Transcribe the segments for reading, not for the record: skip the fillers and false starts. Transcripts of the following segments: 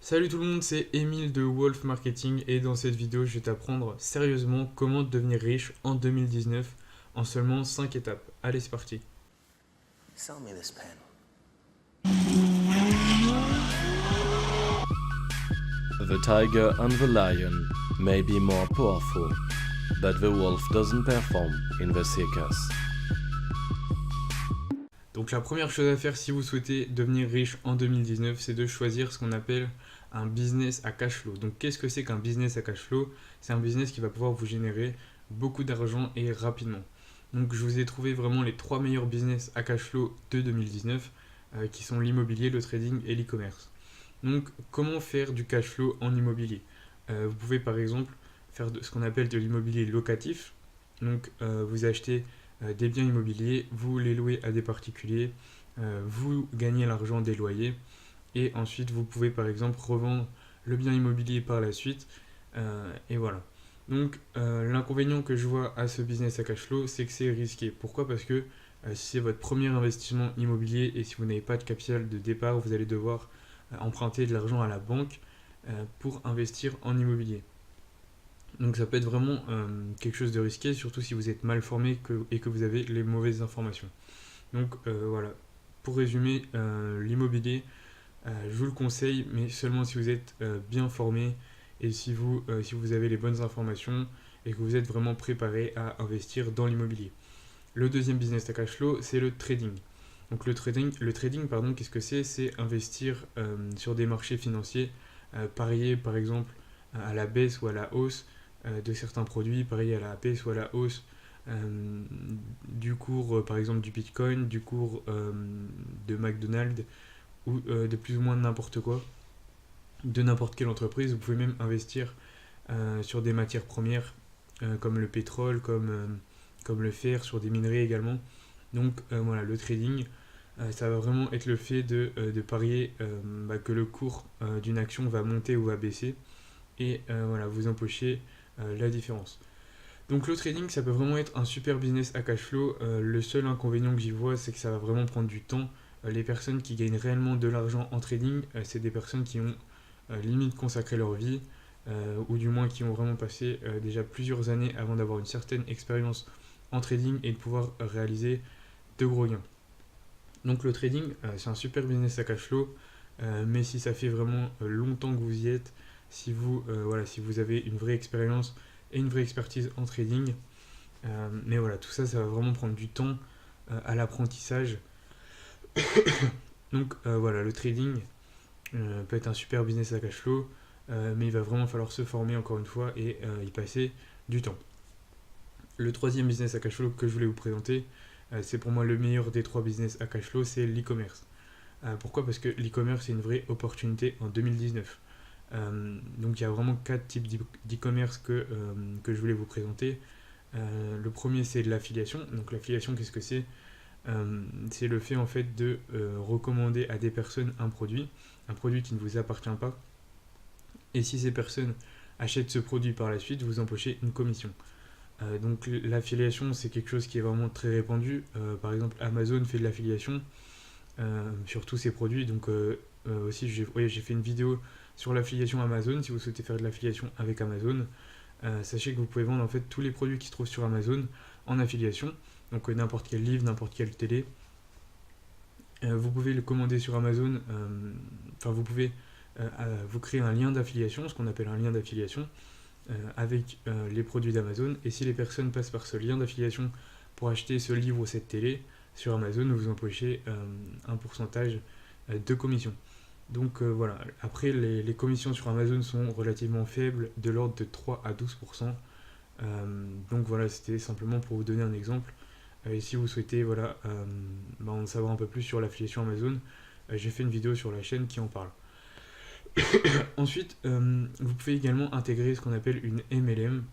Salut tout le monde, c'est Emile de Wolf Marketing et dans cette vidéo je vais t'apprendre sérieusement comment devenir riche en 2019 en seulement 5 étapes. Allez c'est parti. Sell me this pen. The tiger and the lion may be more powerful, but the wolf doesn't perform in the circus. Donc la première chose à faire si vous souhaitez devenir riche en 2019, c'est de choisir ce qu'on appelle un business à cash flow. Donc qu'est-ce que c'est qu'un business à cash flow? C'est un business qui va pouvoir vous générer beaucoup d'argent et rapidement. Donc je vous ai trouvé vraiment les 3 meilleurs business à cash flow de 2019 qui sont l'immobilier, le trading et l'e-commerce. Donc comment faire du cash flow en immobilier? Vous pouvez par exemple faire ce qu'on appelle de l'immobilier locatif. Donc vous achetez des biens immobiliers, vous les louez à des particuliers, vous gagnez l'argent des loyers et ensuite vous pouvez par exemple revendre le bien immobilier par la suite et voilà. Donc l'inconvénient que je vois à ce business à cash flow, c'est que c'est risqué. Pourquoi? Parce que si c'est votre premier investissement immobilier et si vous n'avez pas de capital de départ, vous allez devoir emprunter de l'argent à la banque pour investir en immobilier. Donc ça peut être vraiment quelque chose de risqué, surtout si vous êtes mal formé et que vous avez les mauvaises informations. Donc voilà, pour résumer, l'immobilier, je vous le conseille, mais seulement si vous êtes bien formé et si vous avez les bonnes informations et que vous êtes vraiment préparé à investir dans l'immobilier. Le deuxième business à cash flow, c'est le trading. Donc le trading pardon, qu'est-ce que c'est? C'est investir sur des marchés financiers, parier par exemple à la baisse ou à la hausse de certains produits, parier à la baisse ou à la hausse du cours par exemple du Bitcoin, du cours de McDonald's ou de plus ou moins n'importe quoi, de n'importe quelle entreprise. Vous pouvez même investir sur des matières premières comme le pétrole, comme le fer, sur des minerais également. Donc voilà, le trading, ça va vraiment être le fait de parier que le cours d'une action va monter ou va baisser et voilà, vous empochez la différence. Donc le trading, ça peut vraiment être un super business à cash flow. Le seul inconvénient que j'y vois, c'est que ça va vraiment prendre du temps. Les personnes qui gagnent réellement de l'argent en trading, c'est des personnes qui ont limite consacré leur vie, ou du moins qui ont vraiment passé déjà plusieurs années avant d'avoir une certaine expérience en trading et de pouvoir réaliser de gros gains. Donc le trading, c'est un super business à cash flow, mais si ça fait vraiment longtemps que vous y êtes, si vous avez une vraie expérience et une vraie expertise en trading, mais voilà, tout ça, ça va vraiment prendre du temps à l'apprentissage. Donc voilà, le trading peut être un super business à cash flow, mais il va vraiment falloir se former encore une fois et y passer du temps. Le troisième business à cash flow que je voulais vous présenter, c'est pour moi le meilleur des 3 business à cash flow, c'est l'e-commerce. Pourquoi? Parce que l'e-commerce est une vraie opportunité en 2019. Donc il y a vraiment 4 types d'e-commerce que je voulais vous présenter. Le premier, c'est de l'affiliation. Donc l'affiliation, qu'est-ce que c'est? C'est le fait en fait de recommander à des personnes un produit qui ne vous appartient pas. Et si ces personnes achètent ce produit par la suite, vous empochez une commission. Donc l'affiliation, c'est quelque chose qui est vraiment très répandu. Par exemple, Amazon fait de l'affiliation sur tous ses produits. Donc aussi, j'ai fait une vidéo sur l'affiliation Amazon. Si vous souhaitez faire de l'affiliation avec Amazon, sachez que vous pouvez vendre en fait tous les produits qui se trouvent sur Amazon en affiliation. Donc n'importe quel livre, n'importe quelle télé. Vous pouvez le commander sur Amazon. Vous pouvez vous créer un lien d'affiliation, ce qu'on appelle un lien d'affiliation, avec les produits d'Amazon. Et si les personnes passent par ce lien d'affiliation pour acheter ce livre ou cette télé sur Amazon, vous empochez un pourcentage de commission. Donc voilà, après les commissions sur Amazon sont relativement faibles, de l'ordre de 3 à 12%. Donc voilà, c'était simplement pour vous donner un exemple. Et si vous souhaitez en savoir un peu plus sur l'affiliation Amazon, j'ai fait une vidéo sur la chaîne qui en parle. Ensuite, vous pouvez également intégrer ce qu'on appelle une MLM.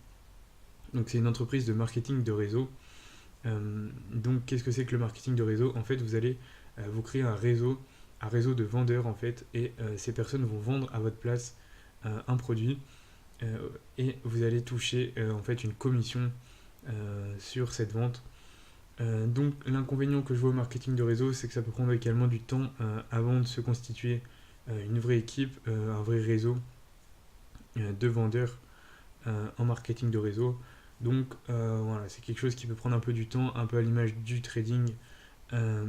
Donc c'est une entreprise de marketing de réseau. Donc qu'est-ce que c'est que le marketing de réseau? En fait, vous allez vous créer un réseau de vendeurs en fait, et ces personnes vont vendre à votre place un produit et vous allez toucher en fait une commission sur cette vente. Donc l'inconvénient que je vois au marketing de réseau, c'est que ça peut prendre également du temps avant de se constituer une vraie équipe, un vrai réseau de vendeurs en marketing de réseau. Donc voilà, c'est quelque chose qui peut prendre un peu du temps, un peu à l'image du trading. Euh,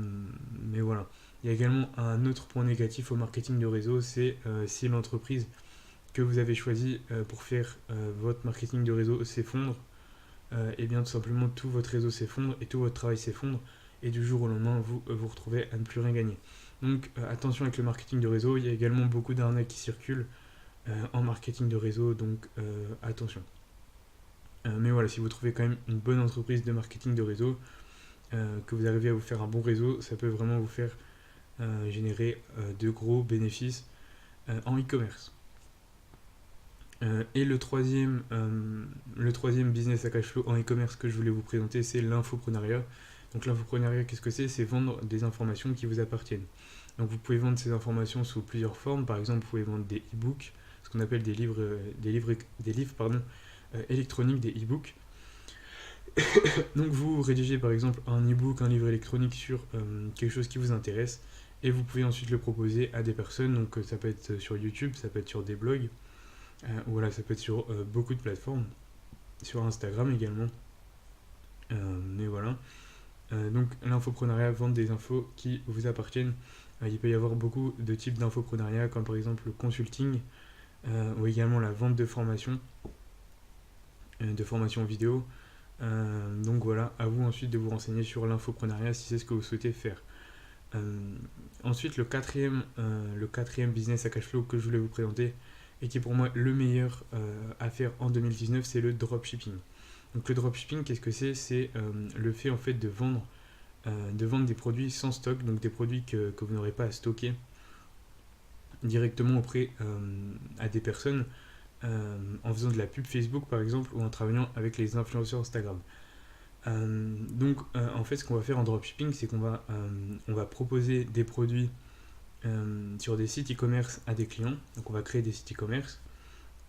mais voilà. Il y a également un autre point négatif au marketing de réseau, c'est si l'entreprise que vous avez choisie pour faire votre marketing de réseau s'effondre, et bien tout simplement tout votre réseau s'effondre et tout votre travail s'effondre et du jour au lendemain vous vous retrouvez à ne plus rien gagner. Donc attention avec le marketing de réseau, il y a également beaucoup d'arnaques qui circulent en marketing de réseau, donc attention. Mais voilà, si vous trouvez quand même une bonne entreprise de marketing de réseau, que vous arrivez à vous faire un bon réseau, ça peut vraiment vous faire générer de gros bénéfices en e-commerce. Et le troisième business à cash flow en e-commerce que je voulais vous présenter, c'est l'infoprenariat. Donc l'infoprenariat, qu'est-ce que c'est? C'est vendre des informations qui vous appartiennent. Donc vous pouvez vendre ces informations sous plusieurs formes. Par exemple, vous pouvez vendre des e-books, ce qu'on appelle des livres pardon, électroniques, des e-books. Donc vous rédigez par exemple un e-book, un livre électronique sur quelque chose qui vous intéresse et vous pouvez ensuite le proposer à des personnes. Donc ça peut être sur YouTube, ça peut être sur des blogs, voilà, ça peut être sur beaucoup de plateformes, sur Instagram également. Mais voilà. Donc l'infoprenariat, vendre des infos qui vous appartiennent. Il peut y avoir beaucoup de types d'infoprenariat, comme par exemple le consulting, ou également la vente de formation vidéo. Donc voilà, à vous ensuite de vous renseigner sur l'infoprenariat si c'est ce que vous souhaitez faire. Ensuite, le quatrième business à cash flow que je voulais vous présenter et qui est pour moi le meilleur à faire en 2019, c'est le dropshipping. Donc le dropshipping, qu'est-ce que c'est? C'est le fait en fait de vendre des produits sans stock, donc des produits que vous n'aurez pas à stocker directement auprès à des personnes en faisant de la pub Facebook par exemple ou en travaillant avec les influenceurs Instagram. Donc en fait ce qu'on va faire en dropshipping, c'est qu'on va proposer des produits sur des sites e-commerce à des clients. Donc on va créer des sites e-commerce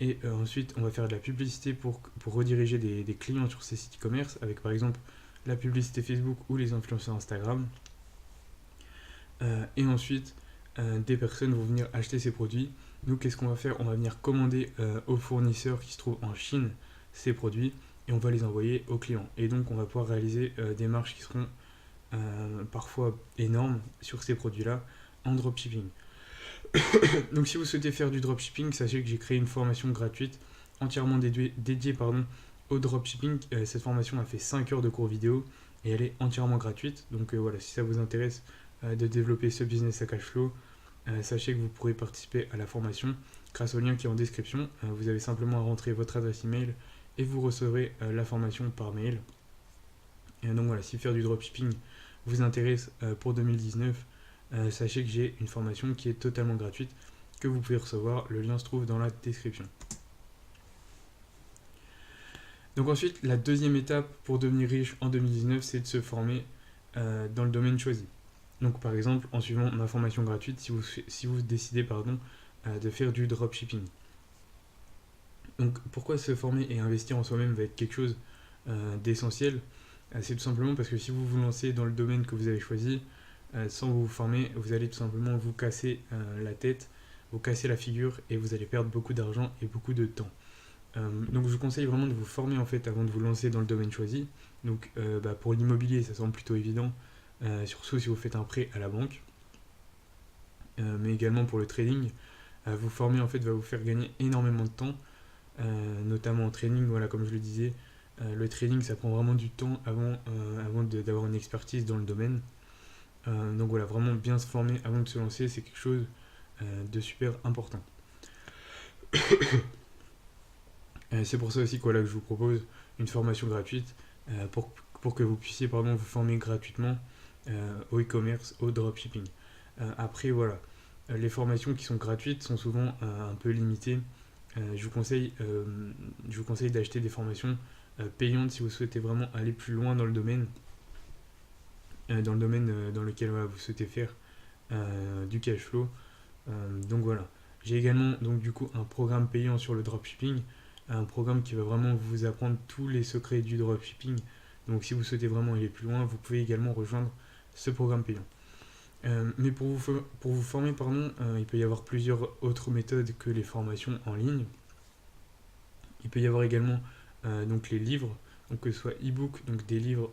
et ensuite on va faire de la publicité pour rediriger des clients sur ces sites e-commerce avec par exemple la publicité Facebook ou les influenceurs Instagram. Et ensuite des personnes vont venir acheter ces produits. Nous, qu'est-ce qu'on va faire? On va venir commander aux fournisseurs qui se trouvent en Chine ces produits et on va les envoyer aux clients. Et donc, on va pouvoir réaliser des marges qui seront parfois énormes sur ces produits-là en dropshipping. Donc, si vous souhaitez faire du dropshipping, sachez que j'ai créé une formation gratuite entièrement dédiée au dropshipping. Cette formation a fait 5 heures de cours vidéo et elle est entièrement gratuite. Donc, voilà, si ça vous intéresse de développer ce business à cash flow, sachez que vous pourrez participer à la formation grâce au lien qui est en description. Vous avez simplement à rentrer votre adresse email et vous recevrez la formation par mail. Et donc voilà, si faire du dropshipping vous intéresse pour 2019, sachez que j'ai une formation qui est totalement gratuite que vous pouvez recevoir. Le lien se trouve dans la description. Donc ensuite, la deuxième étape pour devenir riche en 2019, c'est de se former dans le domaine choisi. Donc par exemple, en suivant ma formation gratuite, si vous décidez de faire du dropshipping. Donc pourquoi se former et investir en soi-même va être quelque chose d'essentiel? C'est tout simplement parce que si vous vous lancez dans le domaine que vous avez choisi, sans vous former, vous allez tout simplement vous casser la tête, vous casser la figure et vous allez perdre beaucoup d'argent et beaucoup de temps. Donc je vous conseille vraiment de vous former en fait avant de vous lancer dans le domaine choisi. Donc pour l'immobilier, ça semble plutôt évident. Surtout si vous faites un prêt à la banque, mais également pour le trading, vous former en fait va vous faire gagner énormément de temps, notamment en trading. Voilà, comme je le disais, le trading ça prend vraiment du temps avant d'avoir une expertise dans le domaine. Donc voilà, vraiment bien se former avant de se lancer, c'est quelque chose de super important. C'est pour ça aussi que je vous propose une formation gratuite pour que vous puissiez vous former gratuitement au e-commerce, au dropshipping. Après voilà, les formations qui sont gratuites sont souvent un peu limitées. Je vous conseille d'acheter des formations payantes si vous souhaitez vraiment aller plus loin dans le domaine, dans lequel vous souhaitez faire du cash flow. Donc voilà, j'ai également donc du coup un programme payant sur le dropshipping, un programme qui va vraiment vous apprendre tous les secrets du dropshipping. Donc si vous souhaitez vraiment aller plus loin, vous pouvez également rejoindre ce programme payant. Mais pour vous former, pardon, il peut y avoir plusieurs autres méthodes que les formations en ligne. Il peut y avoir également donc les livres, donc que ce soit e-book, donc des livres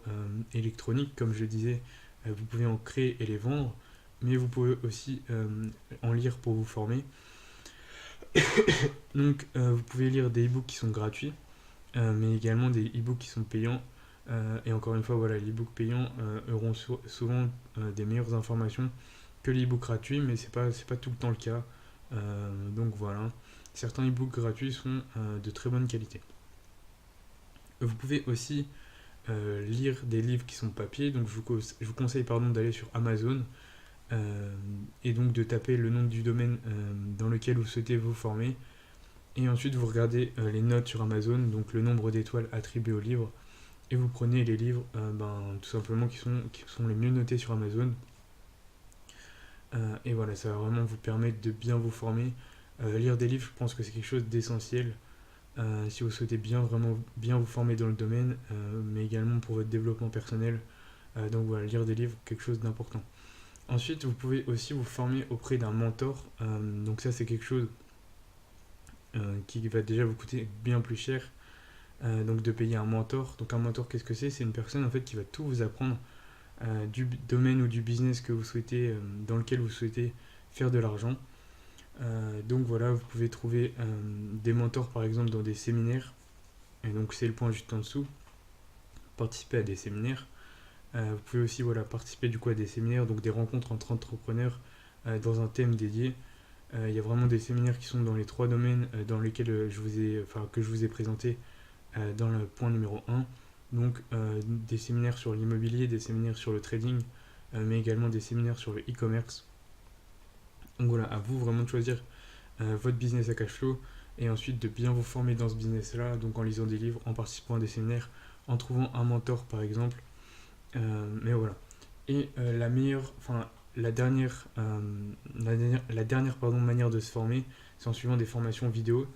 électroniques, comme je le disais, vous pouvez en créer et les vendre, mais vous pouvez aussi en lire pour vous former. Donc vous pouvez lire des e-books qui sont gratuits, mais également des e-books qui sont payants. Et encore une fois, voilà, les e-books payants auront souvent des meilleures informations que les e-books gratuits, mais c'est pas tout le temps le cas. Donc voilà, certains e-books gratuits sont de très bonne qualité. Vous pouvez aussi lire des livres qui sont papier, donc je vous conseille d'aller sur Amazon et donc de taper le nom du domaine dans lequel vous souhaitez vous former. Et ensuite, vous regardez les notes sur Amazon, donc le nombre d'étoiles attribuées aux livres, et vous prenez les livres tout simplement qui sont les mieux notés sur Amazon. Et voilà, ça va vraiment vous permettre de bien vous former. Lire des livres, je pense que c'est quelque chose d'essentiel si vous souhaitez vraiment bien vous former dans le domaine, mais également pour votre développement personnel. Donc voilà, lire des livres, quelque chose d'important. Ensuite, vous pouvez aussi vous former auprès d'un mentor. Donc ça, c'est quelque chose qui va déjà vous coûter bien plus cher. Donc de payer un mentor. Donc un mentor, qu'est-ce que c'est? C'est une personne en fait qui va tout vous apprendre du domaine ou du business que vous souhaitez, dans lequel vous souhaitez faire de l'argent. Donc voilà, vous pouvez trouver des mentors par exemple dans des séminaires. Et donc c'est le point juste en dessous. Participer à des séminaires. Vous pouvez aussi participer du coup à des séminaires, donc des rencontres entre entrepreneurs dans un thème dédié. Il y a vraiment des séminaires qui sont dans les 3 domaines dans lesquels que je vous ai présenté dans le point numéro 1. Donc des séminaires sur l'immobilier, des séminaires sur le trading, mais également des séminaires sur le e-commerce. Donc voilà, à vous vraiment de choisir votre business à cash flow et ensuite de bien vous former dans ce business là, donc en lisant des livres, en participant à des séminaires, en trouvant un mentor par exemple. Mais voilà. Et la dernière manière de se former, c'est en suivant des formations vidéo.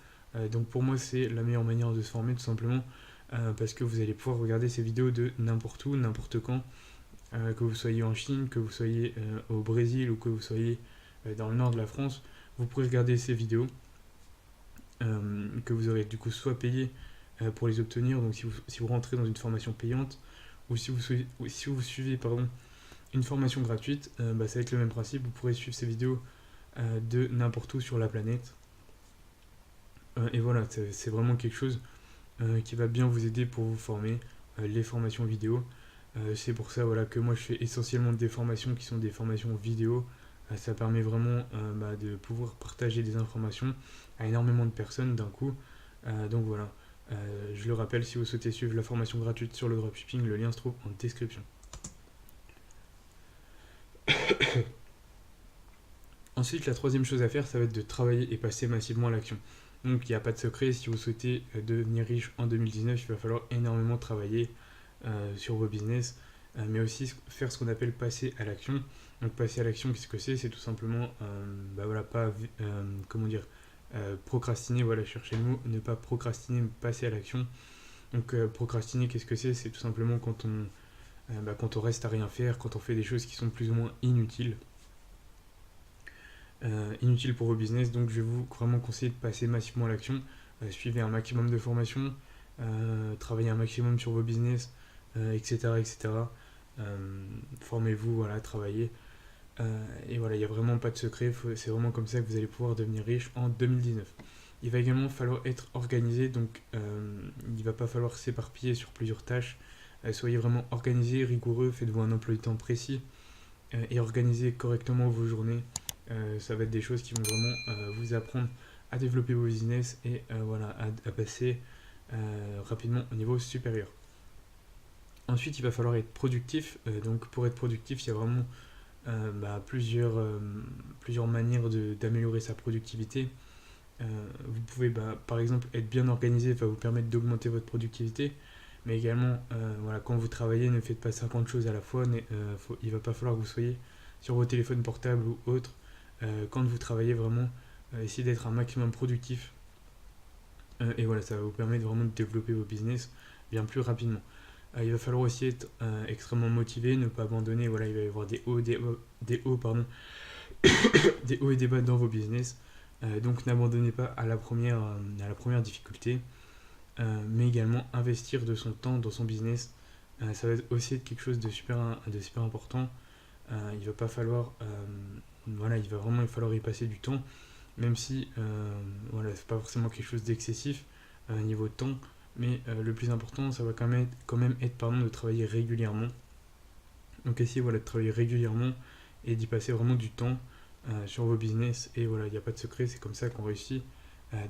Donc pour moi, c'est la meilleure manière de se former, tout simplement, parce que vous allez pouvoir regarder ces vidéos de n'importe où, n'importe quand, que vous soyez en Chine, que vous soyez au Brésil ou que vous soyez dans le nord de la France. Vous pourrez regarder ces vidéos que vous aurez du coup soit payé pour les obtenir, donc si vous rentrez dans une formation payante, ou si vous suivez une formation gratuite, ça va être le même principe, vous pourrez suivre ces vidéos de n'importe où sur la planète. Et voilà, c'est vraiment quelque chose qui va bien vous aider pour vous former, les formations vidéo. C'est pour ça que moi je fais essentiellement des formations qui sont des formations vidéo. Ça permet vraiment de pouvoir partager des informations à énormément de personnes d'un coup. Donc voilà. Je le rappelle, si vous souhaitez suivre la formation gratuite sur le dropshipping, le lien se trouve en description. Ensuite, la troisième chose à faire, ça va être de travailler et passer massivement à l'action. Donc il n'y a pas de secret, si vous souhaitez devenir riche en 2019, il va falloir énormément travailler sur vos business, mais aussi faire ce qu'on appelle passer à l'action. Donc passer à l'action, qu'est-ce que c'est? C'est tout simplement, procrastiner, chercher le mot, ne pas procrastiner, mais passer à l'action. Donc procrastiner, qu'est-ce que c'est? C'est tout simplement quand on reste à rien faire, quand on fait des choses qui sont plus ou moins inutiles. Inutiles pour vos business. Donc je vais vous vraiment conseiller de passer massivement à l'action. Suivez un maximum de formations, travaillez un maximum sur vos business, etc. Formez-vous, travaillez. Et voilà, il n'y a vraiment pas de secret, c'est vraiment comme ça que vous allez pouvoir devenir riche en 2019. Il va également falloir être organisé, donc il ne va pas falloir s'éparpiller sur plusieurs tâches. Soyez vraiment organisé, rigoureux, faites-vous un emploi du temps précis et organisez correctement vos journées. Ça va être des choses qui vont vraiment vous apprendre à développer vos business et à passer rapidement au niveau supérieur. Ensuite, il va falloir être productif. Donc pour être productif, il y a vraiment plusieurs manières d'améliorer sa productivité. Vous pouvez par exemple être bien organisé, va vous permettre d'augmenter votre productivité, mais également quand vous travaillez, ne faites pas 50 choses à la fois. Il va pas falloir que vous soyez sur vos téléphones portables ou autres. Quand vous travaillez vraiment, essayez d'être un maximum productif, et ça va vous permettre vraiment de développer vos business bien plus rapidement. Il va falloir aussi être extrêmement motivé, ne pas abandonner. Voilà, il va y avoir des hauts, des hauts, pardon, des hauts et des bas dans vos business. Donc n'abandonnez pas à la première difficulté, mais également investir de son temps dans son business. Ça va aussi être quelque chose de super important. Il va pas falloir, voilà, il va vraiment falloir y passer du temps, même si voilà, c'est pas forcément quelque chose d'excessif niveau temps, mais le plus important, ça va quand même être pardon, de travailler régulièrement. Donc essayez voilà, de travailler régulièrement et d'y passer vraiment du temps sur vos business. Et voilà, il n'y a pas de secret, c'est comme ça qu'on réussit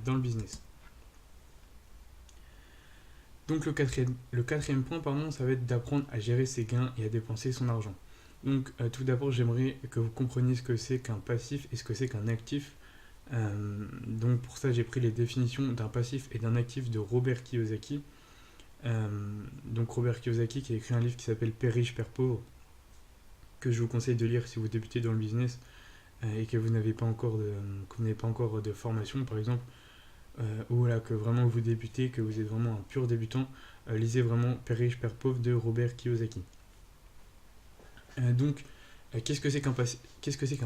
dans le business. Donc le quatrième point, pardon, ça va être d'apprendre à gérer ses gains et à dépenser son argent. Donc tout d'abord, j'aimerais que vous compreniez ce que c'est qu'un passif et ce que c'est qu'un actif. Donc pour ça, j'ai pris les définitions d'un passif et d'un actif de Robert Kiyosaki. Donc Robert Kiyosaki qui a écrit un livre qui s'appelle Père riche, Père pauvre, que je vous conseille de lire si vous débutez dans le business et que vous n'avez pas encore de formation, par exemple, ou là, que vraiment vous débutez, que vous êtes vraiment un pur débutant, lisez vraiment Père riche, Père pauvre de Robert Kiyosaki. Donc, qu'est-ce que c'est qu'un passif, qu'est-ce que c'est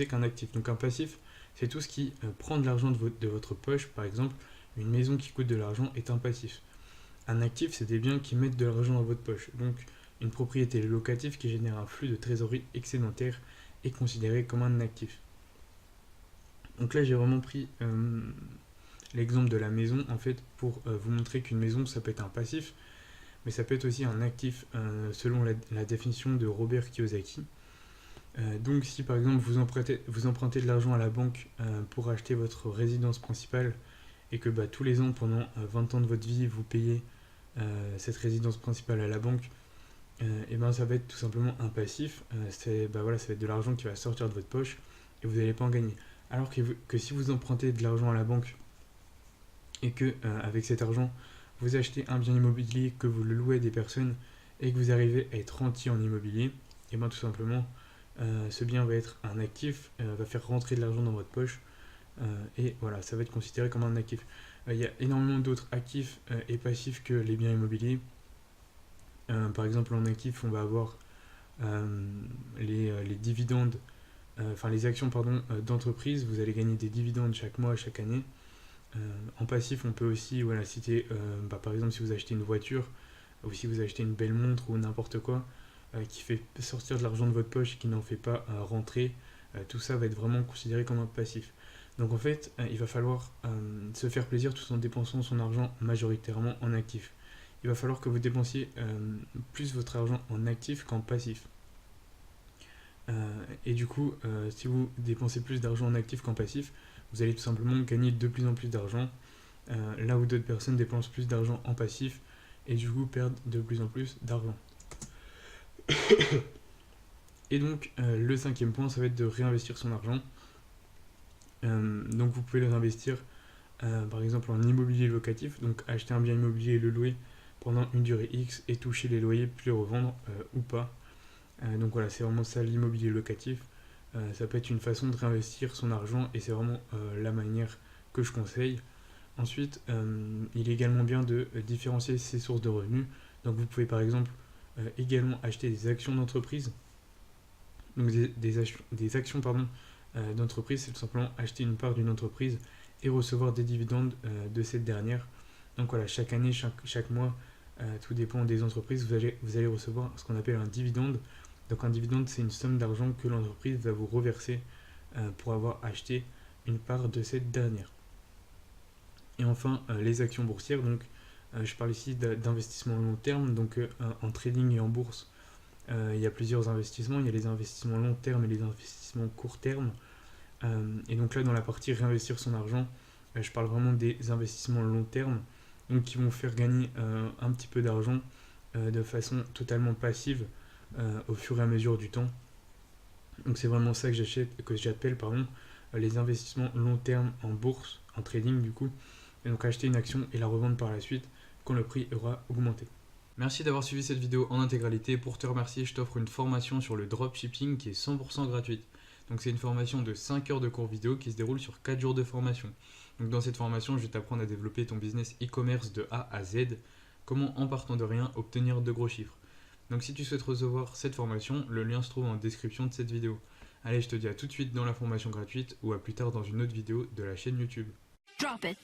qu'un actif? Donc un passif, c'est tout ce qui prend de l'argent de votre poche. Par exemple, une maison qui coûte de l'argent est un passif. Un actif, c'est des biens qui mettent de l'argent dans votre poche. Donc, une propriété locative qui génère un flux de trésorerie excédentaire est considérée comme un actif. Donc là, j'ai vraiment pris l'exemple de la maison, en fait, pour vous montrer qu'une maison, ça peut être un passif, mais ça peut être aussi un actif selon la définition de Robert Kiyosaki. Donc si par exemple vous empruntez de l'argent à la banque pour acheter votre résidence principale et que tous les ans pendant 20 ans de votre vie vous payez cette résidence principale à la banque, et ça va être tout simplement un passif. Voilà, ça va être de l'argent qui va sortir de votre poche et vous n'allez pas en gagner. Alors que si vous empruntez de l'argent à la banque et que avec cet argent vous achetez un bien immobilier, que vous le louez à des personnes et que vous arrivez à être rentier en immobilier, et tout simplement ce bien va être un actif, va faire rentrer de l'argent dans votre poche et voilà, ça va être considéré comme un actif. Il y a énormément d'autres actifs et passifs que les biens immobiliers. Par exemple, en actif, on va avoir les dividendes, les actions d'entreprise. Vous allez gagner des dividendes chaque mois, chaque année. En passif, on peut aussi citer, par exemple, si vous achetez une voiture ou si vous achetez une belle montre ou n'importe quoi qui fait sortir de l'argent de votre poche et qui n'en fait pas rentrer, tout ça va être vraiment considéré comme un passif. Donc en fait, il va falloir se faire plaisir tout en dépensant son argent majoritairement en actif. Il va falloir que vous dépensiez plus votre argent en actif qu'en passif. Et du coup, si vous dépensez plus d'argent en actif qu'en passif, vous allez tout simplement gagner de plus en plus d'argent, là où d'autres personnes dépensent plus d'argent en passif et du coup perdent de plus en plus d'argent. Et donc le cinquième point, ça va être de réinvestir son argent. Donc vous pouvez le réinvestir par exemple en immobilier locatif, donc acheter un bien immobilier et le louer pendant une durée X et toucher les loyers puis le revendre ou pas. Donc voilà, c'est vraiment ça l'immobilier locatif. Ça peut être une façon de réinvestir son argent et c'est vraiment la manière que je conseille. Ensuite, il est également bien de différencier ses sources de revenus. Donc vous pouvez par exemple également acheter des actions d'entreprise. Donc des actions d'entreprise, c'est tout simplement acheter une part d'une entreprise et recevoir des dividendes de cette dernière. Donc voilà, chaque année, chaque mois, tout dépend des entreprises, vous allez recevoir ce qu'on appelle un dividende. Donc un dividende, c'est une somme d'argent que l'entreprise va vous reverser pour avoir acheté une part de cette dernière. Et enfin, les actions boursières. Donc, je parle ici d'investissement long terme. Donc en trading et en bourse, il y a plusieurs investissements. Il y a les investissements long terme et les investissements court terme. Et donc là, dans la partie réinvestir son argent, je parle vraiment des investissements long terme, donc qui vont faire gagner un petit peu d'argent de façon totalement passive au fur et à mesure du temps. Donc c'est vraiment ça que j'appelle les investissements long terme en bourse, en trading du coup. Et donc acheter une action et la revendre par la suite quand le prix aura augmenté. Merci d'avoir suivi cette vidéo en intégralité. Pour te remercier, je t'offre une formation sur le dropshipping qui est 100% gratuite. Donc c'est une formation de 5 heures de cours vidéo qui se déroule sur 4 jours de formation. Donc dans cette formation, je vais t'apprendre à développer ton business e-commerce de A à Z, comment en partant de rien obtenir de gros chiffres. Donc si tu souhaites recevoir cette formation, le lien se trouve en description de cette vidéo. Allez, je te dis à tout de suite dans la formation gratuite ou à plus tard dans une autre vidéo de la chaîne YouTube. Drop it.